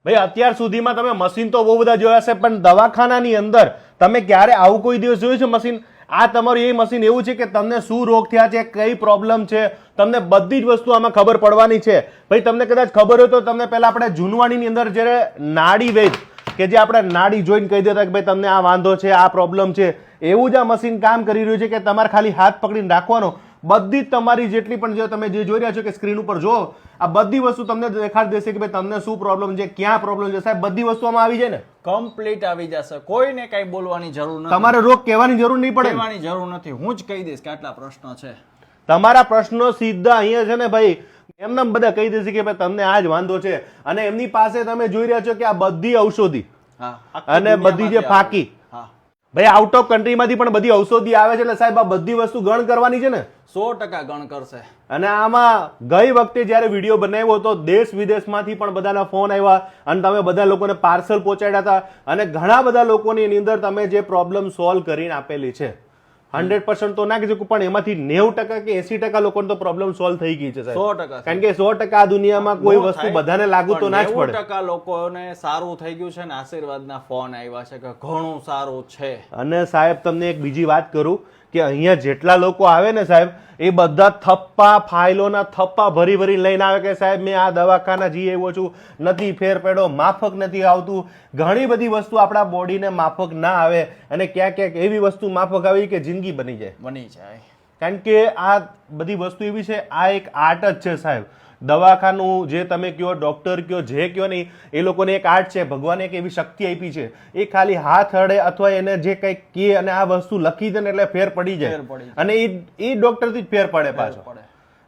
ભાઈ અત્યાર સુધીમાં તમે મશીન તો બહુ બધા જોયા છે, પણ દવાખાનાની અંદર તમે ક્યારે આવું કોઈ દિવસ જોયું છે મશીન? આ તમારું એ મશીન એવું છે કે તમને શું રોગ થયા છે, કઈ પ્રોબ્લેમ છે, તમને બધી જ વસ્તુ આમાં ખબર પડવાની છે. ભાઈ તમને કદાચ ખબર હોય તો તમને પહેલા આપણે જૂનવાણીની અંદર જ્યારે નાડી વૈદ કે જે આપણે નાડી જોઈને કહી દેતા કે ભાઈ તમને આ વાંધો છે, આ પ્રોબ્લેમ છે, એવું જ આ મશીન કામ કરી રહ્યું છે કે તમારે ખાલી હાથ પકડીને રાખવાનો, બધી જ તમારી જેટલી પણ જે તમે જે જોઈ રહ્યા છો કે સ્ક્રીન ઉપર જો આ બધી વસ્તુ તમને દેખાડી દેશે કે ભાઈ તમને શું પ્રોબ્લેમ છે, ક્યાં પ્રોબ્લેમ છે. સાહેબ બધી વસ્તુ આમાં આવી જાય ને, કમ્પ્લીટ આવી જશે, કોઈને કઈ બોલવાની જરૂર નથી, તમારે રોગ કહેવાની જરૂર નહીં પડે, કહેવાની જરૂર નથી. હું જ કહી દઈશ કે આટલા પ્રશ્નો છે. તમારા પ્રશ્નો સીધા અહીંયા છે ને ભાઈ એમને બધા કહી દેશે કે ભાઈ તમને આ જ વાંધો છે. અને એમની પાસે તમે જોઈ રહ્યા છો કે આ બધી ઔષધિ અને બધી જે ફાકી, ભાઈ આઉટ ઓફ કન્ટ્રીમાંથી પણ બધી ઔષધિ આવે છે. એટલે સાહેબ આ બધી વસ્તુ ગણ કરવાની છે ને, 100% ગણ કરશે. અને આમાં ગઈ વખતે જયારે વિડીયો બનાવ્યો હતો દેશ વિદેશમાંથી પણ બધાના ફોન આવ્યા અને તમે બધા લોકોને પાર્સલ પહોંચાડ્યા હતા અને ઘણા બધા લોકોની એની અંદર તમે જે પ્રોબ્લેમ સોલ્વ કરીને આપેલી છે. 100% તો ના કીધું પણ એમાંથી 90% કે 80% લોકોને તો પ્રોબ્લેમ સોલ્વ થઈ ગઈ છે સાહેબ. 100%. કારણ કે 100% આ દુનિયામાં કોઈ વસ્તુ બધાને લાગુ તો ના જ પડે. 90% લોકોને સારું થઈ ગયું છે ને આશીર્વાદના ફોન આવ્યા છે કે ઘણું સારું છે. અને સાહેબ તમને એક બીજી વાત કરું કે અહીંયા જેટલા લોકો આવે ને સાહેબ એ બધા થપ્પા ફાઇલોના થપ્પા ભરી ભરી લઈને આવે કે સાહેબ મેં આ દવાખાના જઈ આવ્યો છું, નથી ફેર પડ્યો, માફક નથી આવતું. ઘણી બધી વસ્તુ આપણા બોડીને માફક ના આવે અને ક્યાંક ક્યાંક એવી વસ્તુ માફક આવી કે જિંદગી બની જાય. કારણ કે આ બધી વસ્તુ એવી છે, આ એક આર્ટ જ છે સાહેબ. દવાખાનું જે તમે કયો, ડોક્ટર કયો, જે કયો નહીં, એ લોકોને એક આર્ટ છે. ભગવાને એક એવી શક્તિ આપી છે, એ ખાલી હાથ અડે અથવા એને જે કંઈક કહે અને આ વસ્તુ લખી દે ને એટલે ફેર પડી જાય. અને એ ડોક્ટરથી જ ફેર પડે પાછો.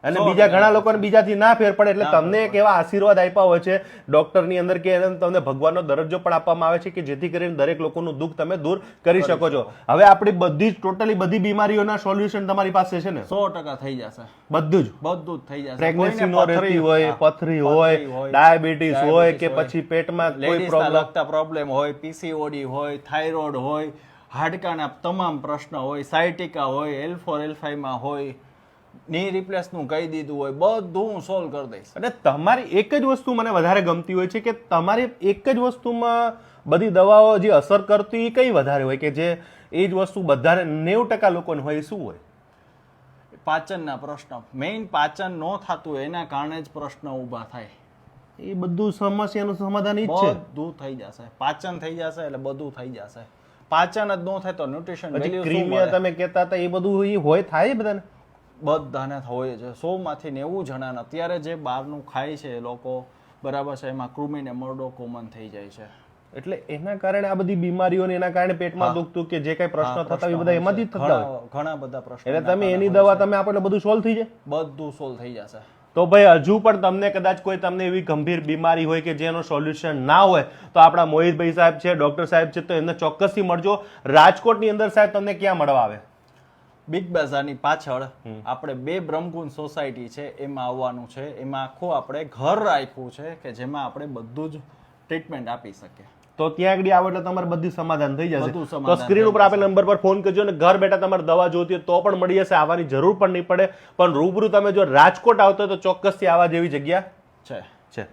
અને બીજા ઘણા લોકોને બીજાથી ના ફેર પડે. એટલે તમને એક એવા આશીર્વાદ આપ્યા હોય છે ડોક્ટરની અંદર કે તમને ભગવાનનો દરજ્જો પણ આપવામાં આવે છે કે જેથી કરીને દરેક લોકોનું દુઃખ તમે દૂર કરી શકો છો. હવે આપણી બધી જ ટોટલી બધી બીમારીઓના સોલ્યુશન તમારી પાસે છે ને, 100% થઈ જશે. બધું જ થઈ જશે. પ્રેગ્નન્સી નો રહેતી હોય, પથરી હોય, ડાયાબિટીસ હોય કે પછી પેટમાં કોઈ પ્રોબ્લેમ હોય, પીસીઓડી હોય, થાઇરોઇડ હોય, હાડકાના તમામ પ્રશ્ન હોય, સાયટિકા હોય, L4 L5 માં હોય, ની રિપ્લેસ નું કહી દીધું હોય, બધું હું સોલ્વ કરી દઈશ. અને તમારી એક જ વસ્તુ મને વધારે ગમતી હોય છે કે તમારી એક જ વસ્તુમાં બધી દવાઓ જે અસર કરતી એ કઈ વધારે હોય કે જે એ જ વસ્તુ બધાને 90% લોકોને હોય શું હોય? પાચનના પ્રશ્ન. મેઇન પાચન ન થતું એના કારણે જ પ્રશ્ન ઊભા થાય. એ બધું સમસ્યાનું સમાધાન ઈ જ છે. બધું થઈ જશે. પાચન થઈ જશે એટલે બધું થઈ જશે. પાચન જ ન થાય તો ન્યુટ્રિશન વેલ્યુ ક્રીમિયા તમે કહેતા હતા એ બધું એ હોય થાય બધાને? બધાને હોય છે. 100 માંથી 90 જણાને અત્યારે જે બહારનું ખાય છે લોકો, બરાબર છે, એમાં કૃમિ ને મરડો કોમન થઈ જાય છે. એટલે એના કારણે આ બધી બીમારીઓ એના કારણે પેટમાં દુખતું કે જે કઈ પ્રશ્નો થતા એ બધા એમાંથી જ થતા હોય. ઘણા બધા પ્રશ્નો. એટલે તમે એની દવા તમે આપો એટલે બધું સોલ્વ થઈ જાય. બધું સોલ્વ થઈ જશે. તો ભાઈ હજુ પણ તમને કદાચ કોઈ તમને એવી ગંભીર બીમારી હોય કે જેનો સોલ્યુશન ના હોય તો આપણા મોહિતભાઈ સાહેબ છે, ડોક્ટર સાહેબ છે, તો એમને ચોક્કસથી મળજો. રાજકોટની અંદર સાહેબ તમને ક્યાં મળવા આવે? બિગ બજારની પાછળ આપણે 2 બ્રહ્મકુંજ સોસાયટી છે એમાં આવવાનું છે. એમાં આખું આપણે ઘર રાખ્યું છે કે જેમાં આપણે બધું જ ટ્રીટમેન્ટ આપી શકીએ. તો ત્યાં આગળ આવો એટલે તમારે બધી સમાધાન થઈ જશે. તો સ્ક્રીન ઉપર આપેલ નંબર પર ફોન કરજો અને ઘર બેઠા તમારે દવા જોતી હોય તો પણ મળી જશે. આવવાની જરૂર પણ નહીં પડે. પણ રૂબરૂ તમે જો રાજકોટ આવતો તો ચોક્કસથી આવા જેવી જગ્યા છે.